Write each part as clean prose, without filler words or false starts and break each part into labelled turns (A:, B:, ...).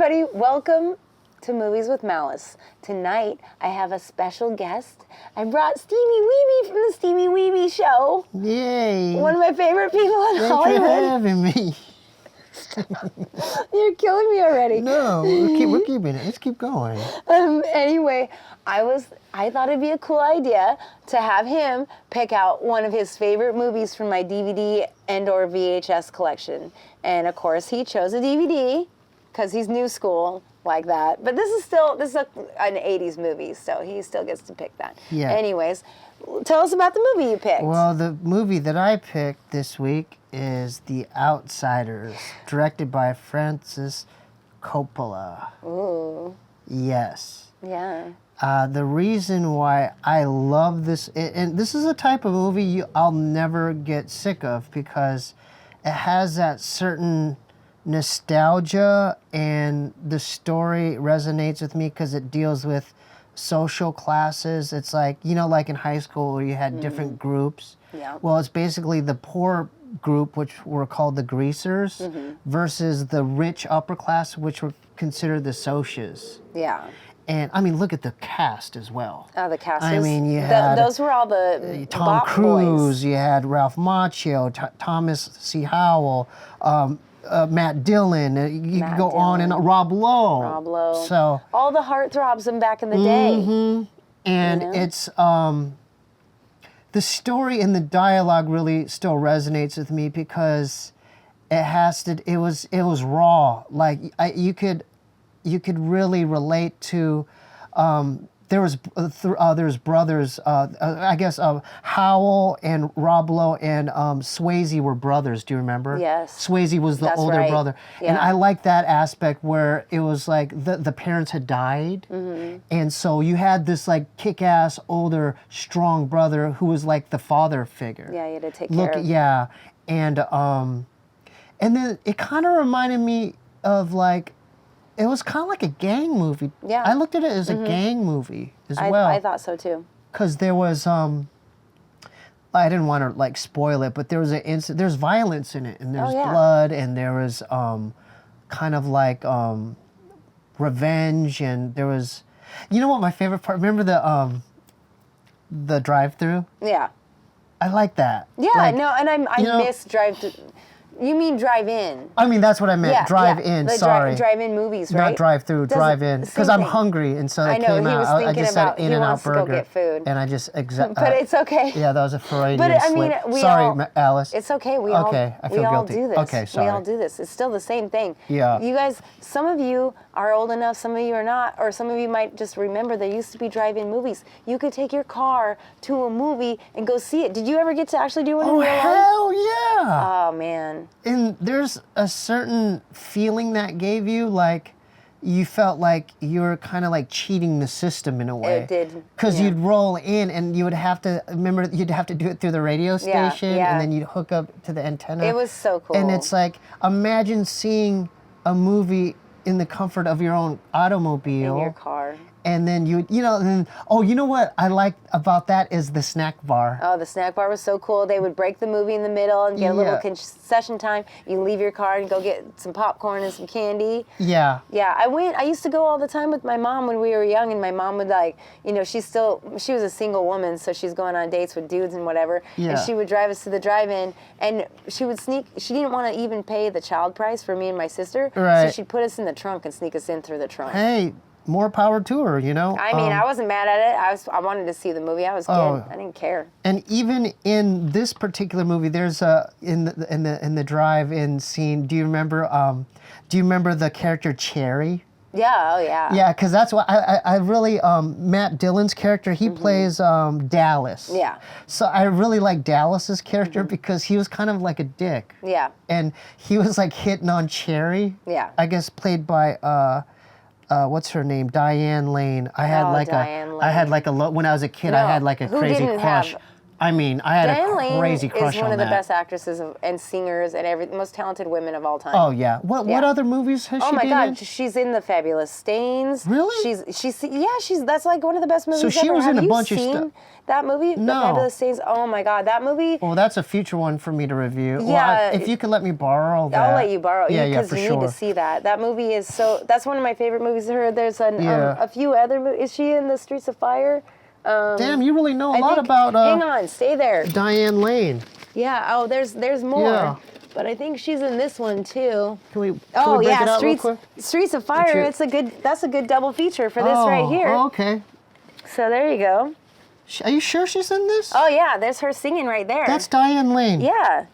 A: everybody. Welcome to Movies with Malice. Tonight, I have a special guest. I brought Steebee Weebee from the Steebee Weebee show.
B: Yay.
A: One of my favorite people in Hollywood.
B: Thanks for having me.
A: You're killing me already.
B: No, we're keeping it. Let's keep going.
A: Anyway, I thought it'd be a cool idea to have him pick out one of his favorite movies from my DVD and or VHS collection. And of course, he chose a DVD because he's new school like that. But this is an 80s movie, so he still gets to pick that.
B: Yeah.
A: Anyways, tell us about the movie you picked.
B: Well, the movie that I picked this week is The Outsiders, directed by Francis Coppola.
A: Ooh.
B: Yes.
A: Yeah.
B: The reason why I love this, and this is a type of movie I'll never get sick of because it has that certain nostalgia, and the story resonates with me because it deals with social classes. It's like, like in high school where you had different groups.
A: Yeah.
B: Well, it's basically the poor group, which were called the greasers, versus the rich upper class, which were considered the socias.
A: Yeah.
B: And I mean, look at the cast as well.
A: Oh, the cast.
B: I mean, you had
A: those were all the
B: Tom
A: bop
B: Cruise.
A: boys.
B: You had Ralph Macchio, Thomas C. Howell, Matt Dillon. You could go on and on. Rob Lowe.
A: Rob Lowe.
B: So
A: all the heartthrobs from back in the day.
B: and it's the story and the dialogue really still resonates with me because it was raw. Like you could really relate to. There's brothers. I guess Howell and Rob Lowe and Swayze were brothers. Do you remember?
A: Yes.
B: Swayze was the older
A: right.
B: brother,
A: Yeah.
B: and I like that aspect where it was like the parents had died, and so you had this like kick-ass older strong brother who was like the father figure.
A: Yeah, you had to take care of.
B: Yeah, and then it kind of reminded me of like. It was kind of like a gang movie.
A: Yeah.
B: I looked at it as a gang movie as well.
A: I thought so too.
B: Because there was, I didn't want to like spoil it, but there was there's violence in it, and there's blood, and there was kind of like revenge, and there was, you know what my favorite part? Remember the drive-through?
A: Yeah.
B: I like that.
A: Yeah,
B: like,
A: no, and I miss drive-through. You mean drive-in?
B: I mean, that's what I meant.
A: Yeah,
B: drive-in. Sorry.
A: Drive-in movies, right?
B: Not drive-through. Drive-in. Because I'm hungry, and so they came out. I just said In-N-Out Burger.
A: Go get food.
B: And I just
A: but it's okay.
B: Yeah, that was a Freudian
A: But I mean,
B: slip. Sorry, Alice.
A: It's okay.
B: I feel guilty.
A: Do this.
B: Okay, sorry.
A: We all do this. It's still the same thing.
B: Yeah.
A: You guys, some of you are old enough, some of you are not, or some of you might just remember there used to be drive-in movies. You could take your car to a movie and go see it. Did you ever get to actually do one in real life?
B: Oh, hell yeah.
A: Oh, man.
B: And there's a certain feeling that gave you, like, you felt like you were kind of like cheating the system in a way.
A: It did.
B: Because you'd roll in and you would have to, remember, you'd have to do it through the radio station, and then you'd hook up to the antenna.
A: It was so cool.
B: And it's like, imagine seeing a movie in the comfort of your own automobile.
A: In your car.
B: And then you know what I like about that is the snack bar.
A: Oh, the snack bar was so cool. They would break the movie in the middle and get a little concession time. You leave your car and go get some popcorn and some candy.
B: Yeah.
A: Yeah, I used to go all the time with my mom when we were young, and my mom would she was a single woman, so she's going on dates with dudes and whatever.
B: Yeah.
A: And she would drive us to the drive-in, and she didn't want to even pay the child price for me and my sister.
B: Right.
A: So she'd put us in the trunk and sneak us in through the trunk.
B: Hey, more power to her, I
A: mean, I wasn't mad at it. I wanted to see the movie. I was a kid. I didn't care.
B: And even in this particular movie, there's in the drive-in scene. Do you remember the character Cherry?
A: Yeah. Oh yeah.
B: Yeah, because that's what I really Matt Dillon's character. He plays Dallas.
A: Yeah.
B: So I really like Dallas's character because he was kind of like a dick.
A: Yeah.
B: And he was like hitting on Cherry.
A: Yeah.
B: I guess played by. What's her name? Diane Lane. I had
A: Diane Lane.
B: when I was a kid, I had like a crazy crush. I mean, I had
A: Diane
B: a
A: Lane
B: crazy crush
A: is one
B: on
A: of the
B: that.
A: best actresses and singers and most talented women of all time.
B: Oh yeah. What
A: Yeah.
B: other movies has
A: Oh
B: she
A: my
B: been
A: God,
B: in?
A: she's in The Fabulous Stains.
B: Really?
A: That's like one of the best movies
B: So she
A: ever.
B: was
A: Have
B: in a
A: you
B: bunch of
A: seen
B: stuff.
A: that movie,
B: No.
A: The Fabulous Stains? Oh my God, that movie.
B: Well, that's a future one for me to review.
A: Yeah.
B: Well, if you could let me borrow that.
A: I'll let you borrow
B: Yeah,
A: because
B: for
A: you
B: sure.
A: need to see that. That movie is that's one of my favorite movies of her. There's
B: Yeah.
A: a few other movies. Is she in The Streets of Fire?
B: Damn, you really know a
A: I
B: lot
A: think-
B: about
A: hang on, stay there.
B: Diane Lane.
A: Yeah. Oh, there's more.
B: Yeah.
A: But I think she's in this one too.
B: Can we break it out
A: Streets
B: real quick?
A: Streets of Fire.
B: What's
A: That's a good double feature for this right here.
B: Oh, okay.
A: So there you go.
B: Are you sure she's in this?
A: Oh yeah, there's her singing right there.
B: That's Diane Lane.
A: yeah.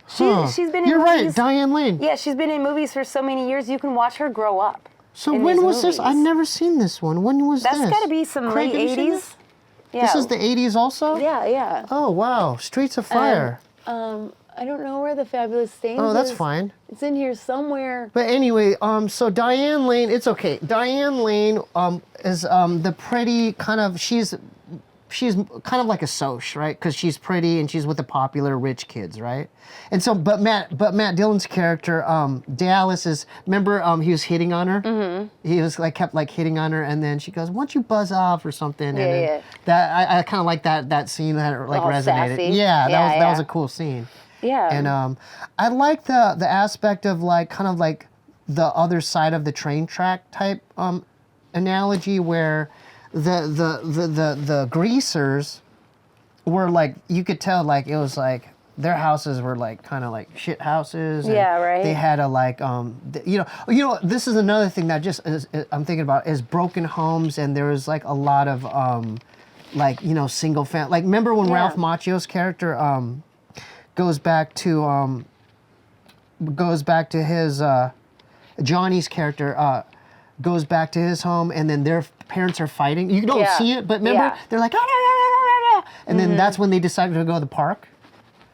B: Huh.
A: She's been in
B: You're right,
A: movies.
B: Diane Lane.
A: Yeah, she's been in movies for so many years. You can watch her grow up.
B: So
A: in
B: when
A: these
B: was this? I've
A: movies.
B: never seen this one. When was
A: That's
B: this?
A: got to be some
B: Craig, have you
A: late
B: seen
A: 80s.
B: this?
A: Yeah.
B: This is the 80s also?
A: Yeah, yeah.
B: Oh, wow. Streets of Fire.
A: I don't know where The Fabulous Stains
B: Oh, that's
A: is.
B: fine.
A: It's in here somewhere.
B: But anyway, so Diane Lane, it's okay. Diane Lane is the pretty kind of, she's kind of like a Soch, right? Because she's pretty and she's with the popular rich kids, right? And so, but Matt Dillon's character, Dallas is, remember he was hitting on her? Mm-hmm. He was kept hitting on her, and then she goes, "Why don't you buzz off or something?" And then
A: Yeah.
B: that I kind of like that scene that
A: All
B: resonated.
A: sassy.
B: Yeah, that
A: Yeah,
B: was
A: yeah.
B: a cool scene.
A: Yeah.
B: And I like the aspect of the other side of the train track type analogy where the greasers were you could tell it was their houses were kind of shit houses. And
A: Yeah, right.
B: They had this is another thing that just I'm thinking about is broken homes, and there was a lot of single family. Remember when
A: Yeah.
B: Ralph Macchio's character goes back to his Johnny's character goes back to his home, and then their parents are fighting. You don't
A: Yeah.
B: see it, but remember
A: Yeah.
B: they're like, "Ah, ah, ah, ah, ah," and then that's when they decided to go to the park.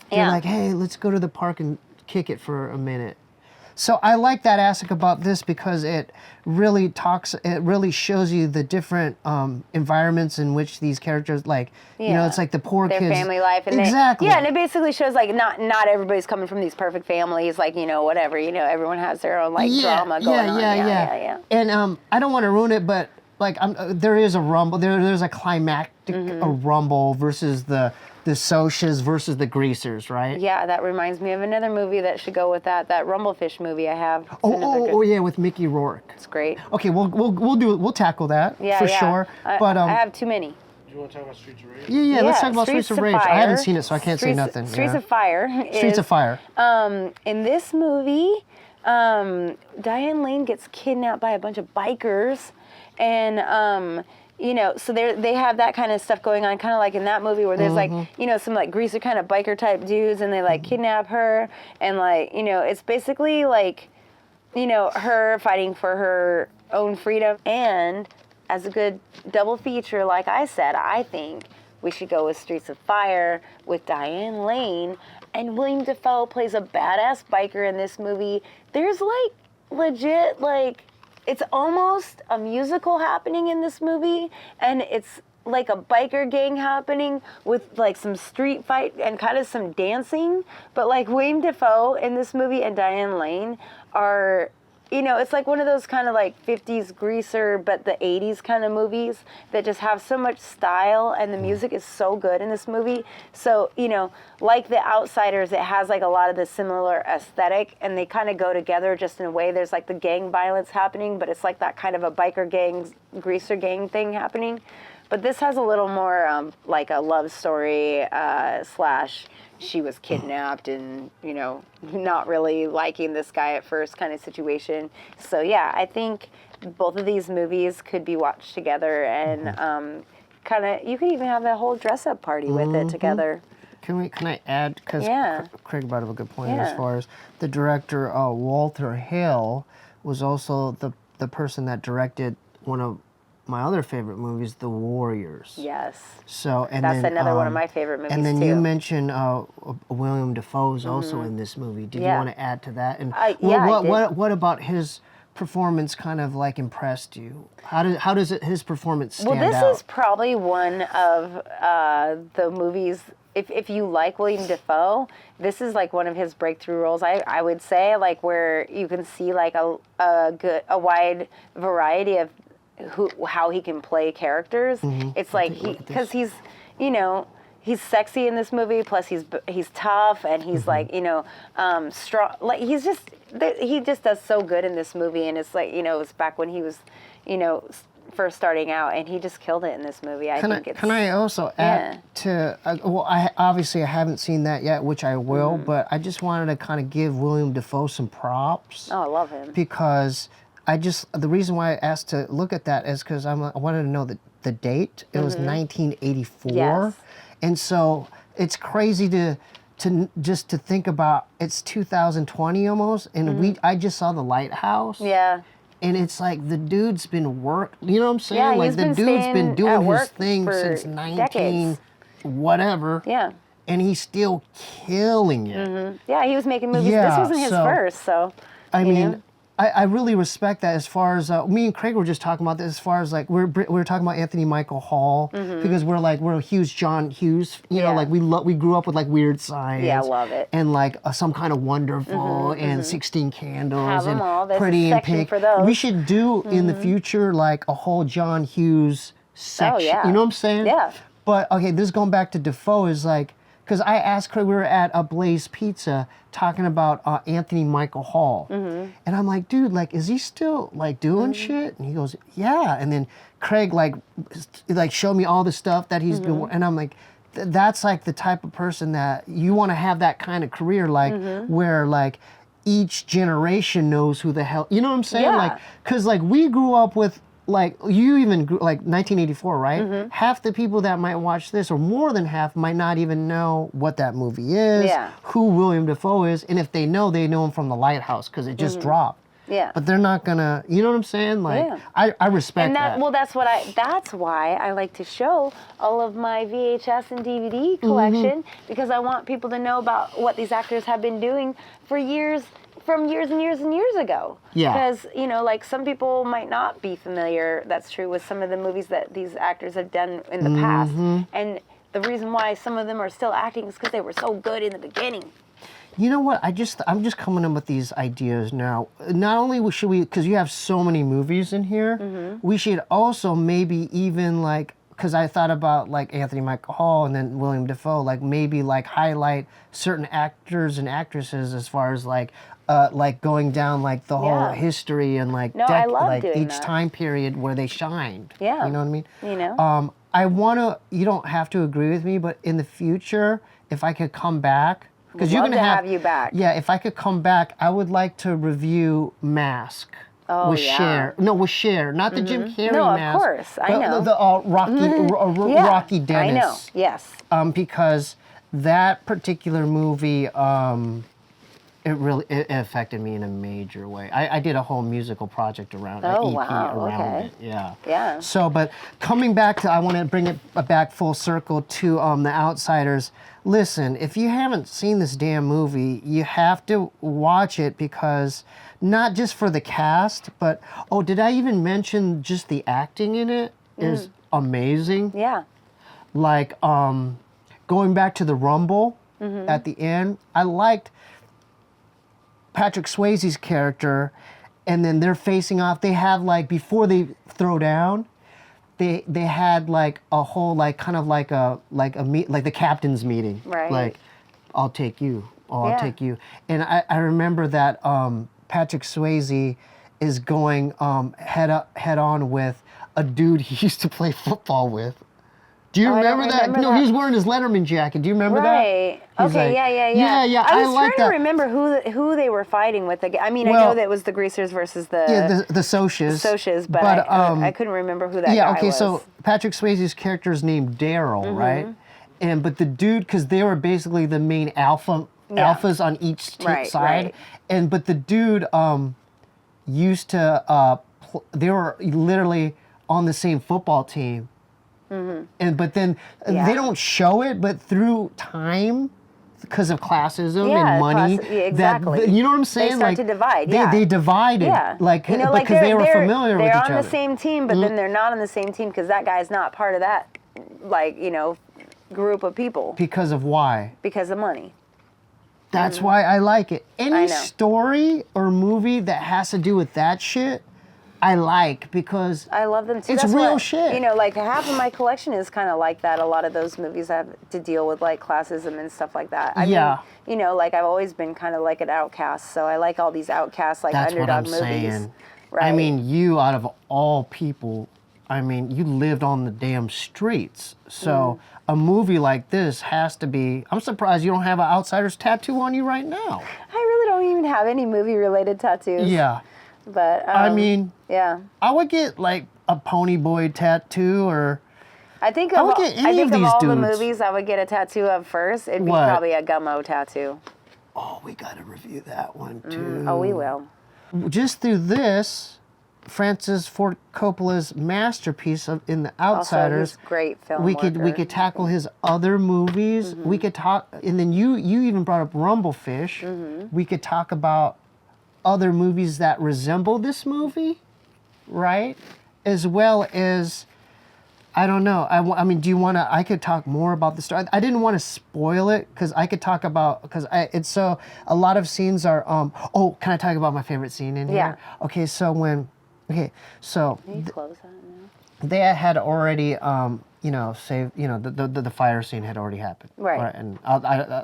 B: They're
A: Yeah.
B: like, "Hey, let's go to the park and kick it for a minute." So I like that aspect about this because it really shows you the different environments in which these characters it's the poor
A: Their
B: kids.
A: family life. And
B: exactly.
A: and it basically shows not everybody's coming from these perfect families, whatever, everyone has their own drama going on. Yeah.
B: And I don't want to ruin it, but there is a rumble. There's a climactic a rumble versus the Socs versus the greasers, right?
A: Yeah, that reminds me of another movie that should go with that Rumblefish movie I have. It's another
B: Oh yeah, with Mickey Rourke.
A: It's great.
B: Okay, we'll tackle that
A: Yeah,
B: for
A: yeah.
B: sure. But
A: I have too many.
C: Do you want to talk about Streets of Rage?
B: yeah, let's talk about Streets of Rage. I haven't
A: Fire.
B: seen it, so I can't say nothing.
A: Streets
B: yeah.
A: of Fire.
B: Streets of Fire.
A: In this movie, Diane Lane gets kidnapped by a bunch of bikers, and so they have that kind of stuff going on, kind of like in that movie where there's some greaser kind of biker type dudes, and they kidnap her, and it's basically her fighting for her own freedom. And as a good double feature, like I said, I think we should go with Streets of Fire with Diane Lane, and Willem Dafoe plays a badass biker in this movie. There's legit it's almost a musical happening in this movie, and it's like a biker gang happening with some street fight and kind of some dancing. But Willem Dafoe in this movie and Diane Lane are, it's one of those kind of 50s greaser, but the 80s kind of movies that just have so much style, and the music is so good in this movie. So, like The Outsiders, it has a lot of the similar aesthetic, and they kind of go together just in a way. There's the gang violence happening, but it's that kind of a biker gang, greaser gang thing happening. But this has a little more a love story / she was kidnapped and, not really liking this guy at first kind of situation. So, yeah, I think both of these movies could be watched together, and you could even have a whole dress-up party with it together.
B: Can I add, because
A: Yeah.
B: Craig brought up a good point
A: Yeah.
B: as far as the director, Walter Hill, was also the person that directed one of my other favorite movies, The Warriors.
A: Yes.
B: So and
A: That's
B: then,
A: another one of my favorite movies,
B: And then
A: too.
B: you mentioned William Dafoe's also in this movie. Did you
A: Yeah.
B: want to add to that? And
A: I did.
B: what about his performance kind of impressed you? How does his performance stand
A: Well, this
B: out?
A: is probably one of the movies if you like William Dafoe, this is like one of his breakthrough roles. I would say, like, where you can see like a wide variety of how he can play characters. It's like because he's he's sexy in this movie. Plus he's tough and he's like strong. Like he just does so good in this movie. And it's like it's back when he was first starting out, and he just killed it in this movie.
B: Can I also add to? I haven't seen that yet, which I will. But I just wanted to kind of give William Dafoe some props.
A: Oh, I love him
B: because the reason why I asked to look at that is because I wanted to know the date. It was 1984,
A: yes.
B: And so it's crazy to think about. It's 2020 almost, and I just saw The Lighthouse.
A: Yeah.
B: And it's like the dude's been you know what I'm saying?
A: Yeah,
B: like the dude's been doing his thing since 19
A: decades.
B: Whatever.
A: Yeah.
B: And he's still killing it.
A: Yeah, he was making movies.
B: Yeah,
A: this wasn't his first, so.
B: I mean, I really respect that. As far as me and Craig were just talking about this, as far as like we're talking about Anthony Michael Hall because we're huge John Hughes. You know, like we grew up with like Weird Science.
A: Yeah, I love it.
B: And like Some Kind of Wonderful and 16 Candles
A: Have
B: and
A: them all. There's
B: Pretty
A: a
B: in
A: section
B: Pink.
A: for those.
B: We should do in the future like a whole John Hughes section.
A: Oh, yeah.
B: You know what I'm saying?
A: Yeah.
B: But okay, this going back to Dafoe is like. Because I asked Craig, we were at a Blaze Pizza talking about Anthony Michael Hall. And I'm like, dude, like, is he still, like, doing shit? And he goes, yeah. And then Craig, like showed me all the stuff that he's been, and I'm like, that's, like, the type of person that you want to have that kind of career, like, where, like, each generation knows who the hell, you know what I'm saying?
A: Yeah.
B: Like, because, like, we grew up with, like, you even grew, like 1984, right? Half the people that might watch this, or more than half, might not even know what that movie is, who William Dafoe is, and if they know him from The Lighthouse because it just dropped.
A: Yeah.
B: But they're not gonna, you know what I'm saying? Like, I respect that.
A: Well, that's why I like to show all of my VHS and DVD collection because I want people to know about what these actors have been doing for years. From years and years and years ago.
B: Yeah.
A: Because, like some people might not be familiar, that's true, with some of the movies that these actors have done in the past. And the reason why some of them are still acting is because they were so good in the beginning.
B: You know what? I'm just coming up with these ideas now. Not only should we, because you have so many movies in here, we should also maybe even like, because I thought about like Anthony Michael Hall and then William Dafoe, like maybe like highlight certain actors and actresses as far as like going down like the whole history and like
A: I love
B: like
A: doing
B: each
A: that.
B: time period where they shined.
A: Yeah.
B: You know what I mean?
A: You know?
B: I want to, you don't have to agree with me, but in the future, if I could come back, because you're
A: Love
B: going
A: to have you back.
B: Yeah, if I could come back, I would like to review Mask.
A: Oh,
B: with
A: yeah.
B: Cher. No, with Cher, not the Jim Carrey
A: No, of
B: Mask.
A: course, I know.
B: The Rocky Dennis.
A: I know, yes.
B: Because that particular movie, it affected me in a major way. I did a whole musical project around it,
A: Oh,
B: EP
A: wow,
B: around
A: okay.
B: it. Yeah.
A: Yeah.
B: So, but coming back to, I want to bring it back full circle to The Outsiders. Listen, if you haven't seen this damn movie, you have to watch it because not just for the cast, but did I even mention just the acting in it is amazing?
A: Yeah.
B: Like going back to the Rumble at the end, I liked Patrick Swayze's character, and then they're facing off. They have like before they throw down, they had like a whole like kind of like a meet like the captain's meeting.
A: Right.
B: Like, I'll take you. I'll
A: Yeah.
B: take you. And I remember that Patrick Swayze is going head on with a dude he used to play football with. Do you
A: I don't
B: remember that?
A: remember
B: No,
A: that.
B: he was wearing his Letterman jacket. Do you remember
A: Right.
B: that? He's
A: Okay,
B: like,
A: yeah.
B: Yeah,
A: I was
B: like
A: trying
B: that.
A: to remember who they were fighting with. I mean, I
B: Well,
A: know that it was the Greasers versus the
B: the Socs.
A: Socs, but I couldn't remember who that guy
B: okay,
A: was.
B: so Patrick Swayze's character is named Daryl, right? But the dude, because they were basically the main alphas on each
A: Right,
B: side,
A: right.
B: but the dude used to they were literally on the same football team, but then
A: Yeah.
B: they don't show it, but through time. Because of classism and money,
A: exactly.
B: you know what I'm saying?
A: They start
B: like,
A: to divide.
B: They divided,
A: like
B: because they were familiar with each other.
A: They're on the same team, but then they're not on the same team because that guy's not part of that, group of people
B: Because of why?
A: because of money.
B: That's why I like it.
A: I
B: Any
A: know.
B: story or movie that has to do with that shit, I like because
A: I love them too.
B: It's
A: That's
B: real
A: what,
B: shit.
A: You know, like half of my collection is kind of like that. A lot of those movies have to deal with like classism and stuff like that. I
B: Yeah.
A: mean, you know, like I've always been kind of like an outcast, so I like all these outcasts, like
B: that's what I'm
A: underdog movies.
B: saying.
A: Right.
B: I mean, you out of all people, I mean, you lived on the damn streets. So a movie like this has to be. I'm surprised you don't have an outsider's tattoo on you right now.
A: I really don't even have any movie-related tattoos.
B: Yeah.
A: But
B: I mean,
A: yeah.
B: I would get like a Pony Boy tattoo or.
A: I think
B: I
A: of,
B: would get any
A: I think
B: of
A: of
B: these
A: all the
B: dudes.
A: movies I would get a tattoo of first, it'd be
B: What?
A: probably a Gummo tattoo.
B: Oh, we got to review that one too.
A: Oh, we will.
B: Just through this, Francis Ford Coppola's masterpiece in The
A: Also,
B: Outsiders.
A: he's great film
B: we
A: worker.
B: could tackle his other movies. We could talk, and then you even brought up Rumblefish. We could talk about other movies that resemble this movie, right? As well as, I don't know. I mean, do you want to? I could talk more about the story. I didn't want to spoil it because I could talk about it's so a lot of scenes are. Oh, can I talk about my favorite scene in here?
A: Yeah.
B: Okay, so
A: Can you close that now?
B: they had already the fire scene had already happened.
A: Right.
B: And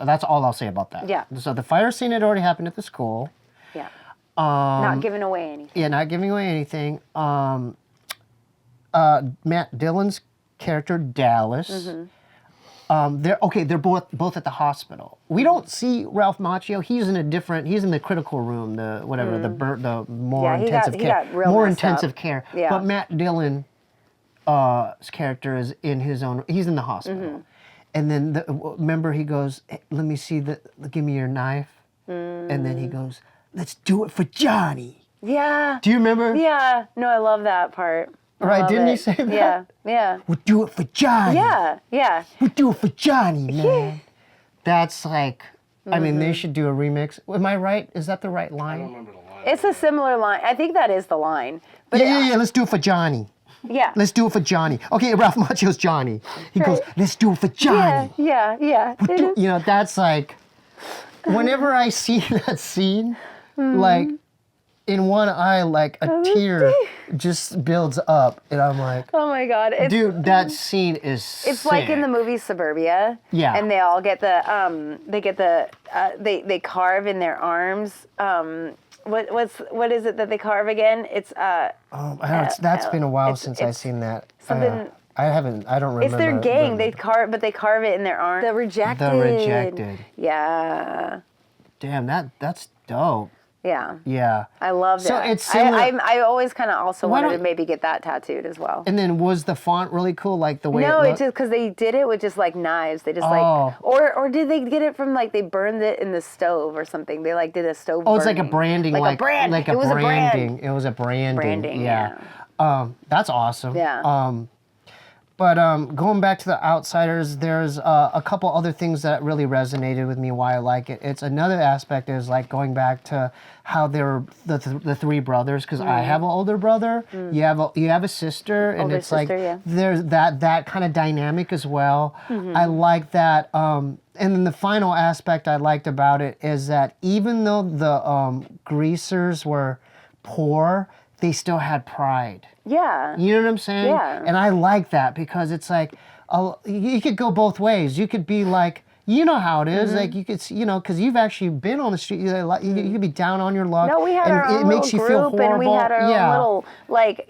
B: that's all I'll say about that.
A: Yeah.
B: So the fire scene had already happened at the school.
A: Yeah. Not giving away anything.
B: Yeah, not giving away anything. Matt Dillon's character Dallas. They're both at the hospital. We don't see Ralph Macchio. He's in the critical room, the more
A: Yeah, he
B: intensive
A: got
B: care,
A: real
B: more
A: messed
B: intensive
A: up.
B: care.
A: Yeah.
B: But Matt Dillon's character is in his own. He's in the hospital, and then remember he goes, hey, "Let me see give me your knife," and then he goes, "Let's do it for Johnny."
A: Yeah.
B: Do you remember?
A: Yeah. No, I love that part. I
B: Right,
A: love
B: didn't he
A: it.
B: say that?
A: Yeah. Yeah.
B: We'll do it for Johnny.
A: Yeah. Yeah.
B: We'll do it for Johnny, man. That's like, I mean, they should do a remix. Am I right? Is that the right
C: I don't
B: line?
C: remember the line.
A: It's a similar line. I think that is the line. But
B: Yeah, let's do it for Johnny.
A: Yeah.
B: Let's do it for Johnny. Okay, Ralph Macchio's Johnny. He goes, let's do it for Johnny.
A: Yeah. Yeah. It is.
B: You know, that's like, whenever I see that scene, like, in one eye, like a tear just builds up, and I'm like,
A: Oh my God. It's,
B: dude, that scene is
A: It's like in the movie Suburbia.
B: Yeah.
A: And they all get they carve in their arms. What is it that they carve again? It's
B: that's been a while
A: it's-
B: since I've
A: it's
B: seen that.
A: something-
B: I don't remember.
A: it's their gang.
B: the-
A: They carve it in their arms. The rejected.
B: The Rejected.
A: Yeah.
B: Damn, that's dope.
A: Yeah.
B: Yeah.
A: I love that.
B: So it's similar.
A: I always kind of also
B: Why
A: wanted to
B: don't-
A: maybe get that tattooed as well.
B: And then was the font really cool, like the way
A: No,
B: it
A: it's
B: looked?
A: just because they did it with just like knives. They just
B: Oh.
A: like, or did they get it from like they burned it in the stove or something? They like did a stove.
B: Oh, it's like a
A: burning.
B: branding,
A: like a brand.
B: like
A: it was
B: branding.
A: a brand.
B: It was a branding.
A: Branding,
B: Yeah. That's awesome.
A: Yeah.
B: But going back to The Outsiders, there's a couple other things that really resonated with me why I like it. It's another aspect is like going back to how they're the three brothers, because I have an older brother, you have a sister, and
A: Older
B: it's like
A: sister, yeah.
B: there's that kind of dynamic as well. I like that. And then the final aspect I liked about it is that even though the greasers were poor, they still had pride.
A: Yeah.
B: You know what I'm saying?
A: Yeah.
B: And I like that because it's like, you could go both ways. You could be like, you know how it is. Like you could, because you've actually been on the street. You could be down on your luck.
A: No, we had
B: and
A: our own
B: it makes
A: little
B: you feel
A: group, and we had our
B: Yeah.
A: own little, like,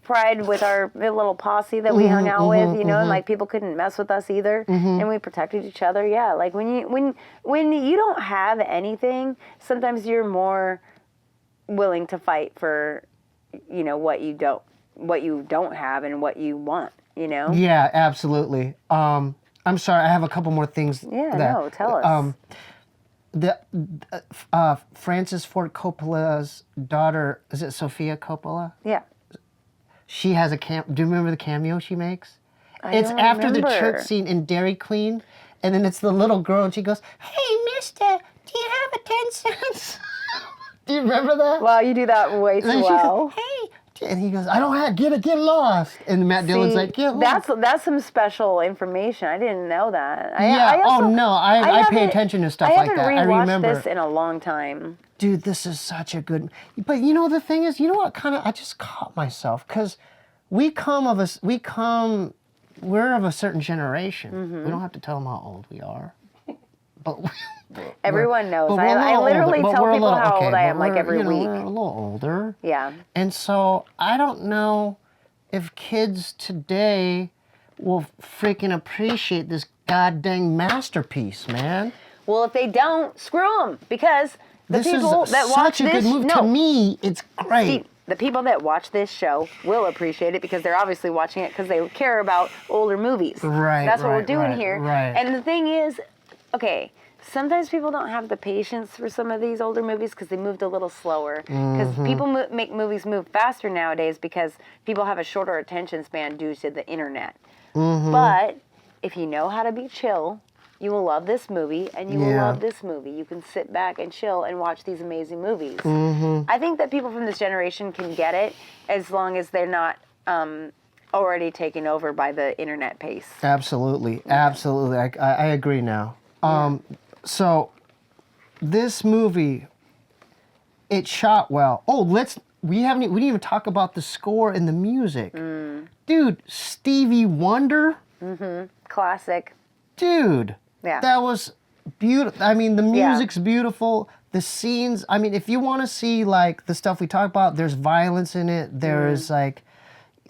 A: pride with our little posse that we hung out with, and like people couldn't mess with us either, and we protected each other. Yeah, like when you don't have anything, sometimes you're more willing to fight for, what you don't have and what you want.
B: Yeah, absolutely. I'm sorry, I have a couple more things.
A: Yeah, no, tell us.
B: Francis Ford Coppola's daughter, is it Sophia Coppola?
A: Yeah.
B: She has do you remember the cameo she makes? It's
A: don't
B: after the
A: remember.
B: church scene in Dairy Queen, and then it's the little girl, and she goes, "Hey, mister, do you have a 10 cents?" Do you remember that?
A: Wow, you do that way
B: And
A: too
B: then she
A: well.
B: goes, "Hey, And he goes, I don't have, get lost. And Matt Dillon's like, get lost.
A: That's some special information. I didn't know that.
B: I pay attention to stuff like that. I
A: haven't rewatched
B: remember
A: this in a long time.
B: Dude, this is such a good, but you know, the thing is, you know what I just caught myself, because we're of a certain generation.
A: Mm-hmm.
B: We don't have to tell them how old we are. But
A: everyone knows. I literally tell people how old I am like every week.
B: We're a little older.
A: Yeah.
B: And so I don't know if kids today will freaking appreciate this goddamn masterpiece, man.
A: Well, if they don't, screw them, because the people that watch
B: such a good movie. To me, it's great.
A: See, the people that watch this show will appreciate it because they're obviously watching it because they care about older movies.
B: Right.
A: That's what we're doing here.
B: Right.
A: And the thing is, okay, sometimes people don't have the patience for some of these older movies because they moved a little slower. Because people make movies move faster nowadays because people have a shorter attention span due to the internet. But if you know how to be chill, you will love this movie, and you will love this movie. You can sit back and chill and watch these amazing movies. I think that people from this generation can get it as long as they're not already taken over by the internet pace.
B: Absolutely. Absolutely. I agree now. So this movie, it shot well. Oh, we didn't even talk about the score and the music. Dude, Stevie Wonder.
A: Classic.
B: Dude.
A: Yeah.
B: That was beautiful. I mean, the music's beautiful. The scenes, I mean, if you want to see like the stuff we talk about, there's violence in it. There's like,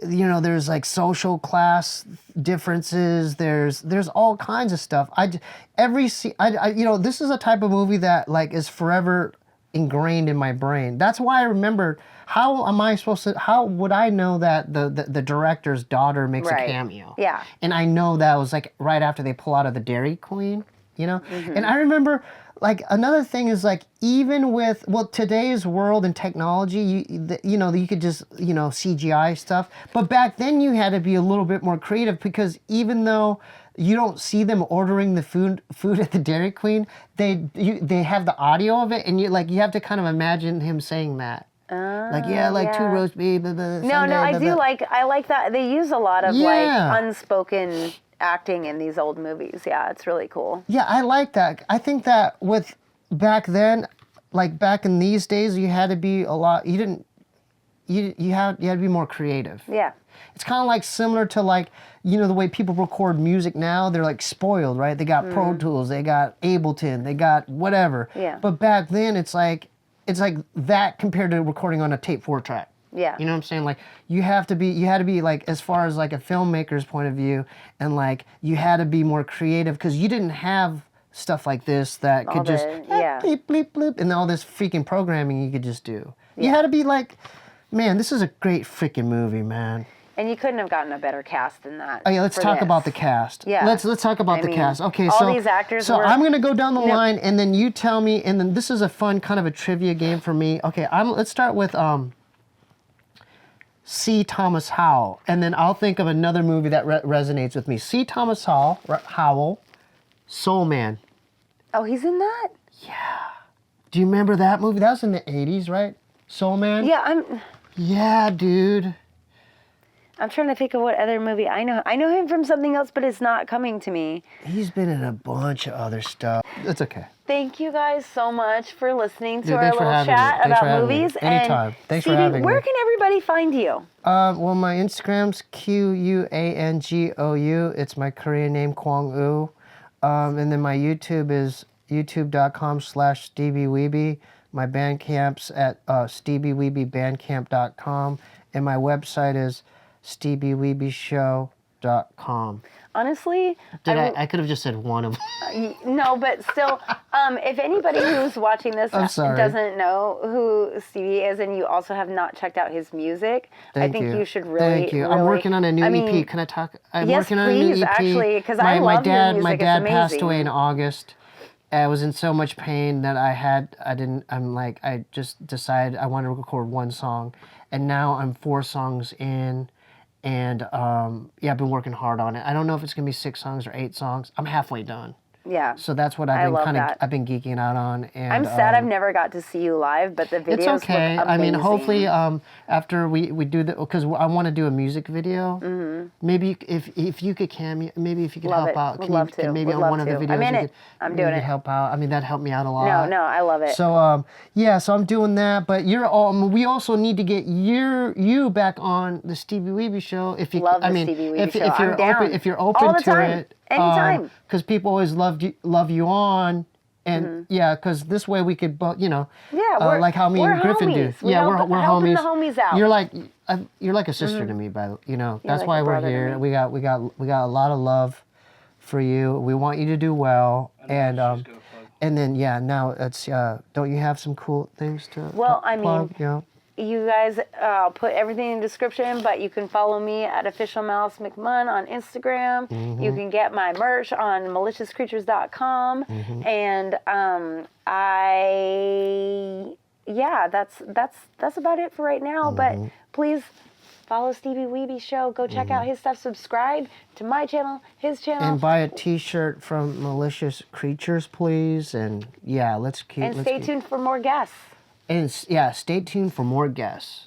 B: you know, there's like social class differences. There's all kinds of stuff. You know, this is a type of movie that like is forever ingrained in my brain. That's why I remembered. How would I know that the director's daughter makes a cameo?
A: Yeah.
B: And I know that was like right after they pull out of the Dairy Queen, you know? And I remember, like, another thing is like, even with, today's world and technology, you know, you could just, you know, CGI stuff. But back then you had to be a little bit more creative, because even though you don't see them ordering the food at the Dairy Queen, they have the audio of it, and you have to kind of imagine him saying that. Two roast beef.
A: I like that. They use a lot of like unspoken acting in these old movies. Yeah, it's really cool.
B: Yeah, I like that. I think that with back then, like back in these days, you had to be a lot. You had to be more creative.
A: Yeah.
B: It's kind of like similar to like, you know, the way people record music now. They're like spoiled, right? They got Pro Tools, they got Ableton, they got whatever.
A: Yeah.
B: But back then, it's like that compared to recording on a tape 4-track.
A: Yeah.
B: You know what I'm saying? Like you had to be like, as far as like a filmmaker's point of view, and like you had to be more creative, because you didn't have stuff like this that could just bleep, bleep, bleep, and all this freaking programming you could just do. You had to be like, man, this is a great freaking movie, man.
A: And you couldn't have gotten a better cast than that.
B: Oh yeah, let's talk about the cast.
A: Yeah.
B: Let's talk about the cast. Okay,
A: all these actors
B: So
A: were...
B: I'm gonna go down the line, and then you tell me, and then this is a fun kind of a trivia game for me. Okay, let's start with C. Thomas Howell, and then I'll think of another movie that resonates with me. C. Thomas Howell, Soul Man.
A: Oh, he's in that?
B: Yeah. Do you remember that movie? That was in the 80s, right? Soul Man?
A: Yeah,
B: Yeah, dude.
A: I'm trying to think of what other movie I know. I know him from something else, but it's not coming to me.
B: He's been in a bunch of other stuff. That's okay.
A: Thank you guys so much for listening to our
B: thanks for
A: little
B: having
A: chat
B: me. Thanks
A: about
B: for having me.
A: movies.
B: Anytime.
A: And
B: Thanks for
A: Steebee,
B: having me.
A: where can everybody find you?
B: Well, my Instagram's QUANGOU. It's my Korean name, Kwang-u. And then my YouTube is youtube.com/SteebeeWeebee. My Bandcamp's at SteebieWeebieBandcamp.com. And my website is SteebieWeebieShow.com.
A: Honestly,
B: I could have just said one of them.
A: No, but still, if anybody who's watching this doesn't know who Steebee is, and you also have not checked out his music, I think you should really.
B: Thank you. I'm working on a new EP. Can I talk? I'm working on a new EP.
A: Actually, because I love your music.
B: My dad passed away in August. I was in so much pain that I just decided I wanted to record one song, and now I'm 4 songs in. And I've been working hard on it. I don't know if it's gonna be 6 songs or 8 songs. I'm halfway done.
A: Yeah.
B: So that's what
A: I
B: I've been
A: love
B: kind of
A: that.
B: I've been geeking out on. And
A: I'm sad I've never got to see you live, but the videos
B: it's okay.
A: look
B: I mean,
A: amazing.
B: hopefully, after we do the, because I want to do a music video. Maybe if you could cameo, maybe if you could
A: Love
B: help
A: it.
B: out,
A: Would love to.
B: maybe
A: Would
B: on
A: love
B: one of the
A: to.
B: videos
A: I'm in
B: you
A: it.
B: could,
A: I'm
B: you
A: doing
B: could
A: it.
B: help out. I mean, that helped me out a lot.
A: No, I love it.
B: So yeah, so I'm doing that. But we also need to get you back on the Steebee Weebee show. If you,
A: Love the
B: I mean,
A: Steebee Weebee
B: if,
A: show.
B: if you're
A: I'm down.
B: open, if you're open
A: All the
B: to
A: time.
B: it,
A: Anytime.
B: because people always love you on. And yeah, because this way we could,
A: Yeah, we're,
B: like how me
A: we're
B: and Griffin
A: homies.
B: do. Yeah, we're
A: helping
B: homies.
A: the homies out.
B: You're like a sister to me, by the that's
A: like
B: why
A: a
B: we're
A: brother to
B: here.
A: me.
B: We got a lot of love for you. We want you to do well, and then yeah, now it's don't you have some cool things to plug?
A: You guys, I'll put everything in the description, but you can follow me at official Malice McMunn on Instagram. You can get my merch on maliciouscreatures.com. And that's about it for right now. But please follow Steebee Weebee Show. Go check out his stuff. Subscribe to my channel, his channel.
B: And buy a T-shirt from Malicious Creatures, please. And yeah, let's keep.
A: And stay tuned for more guests.
B: And yeah, stay tuned for more guests.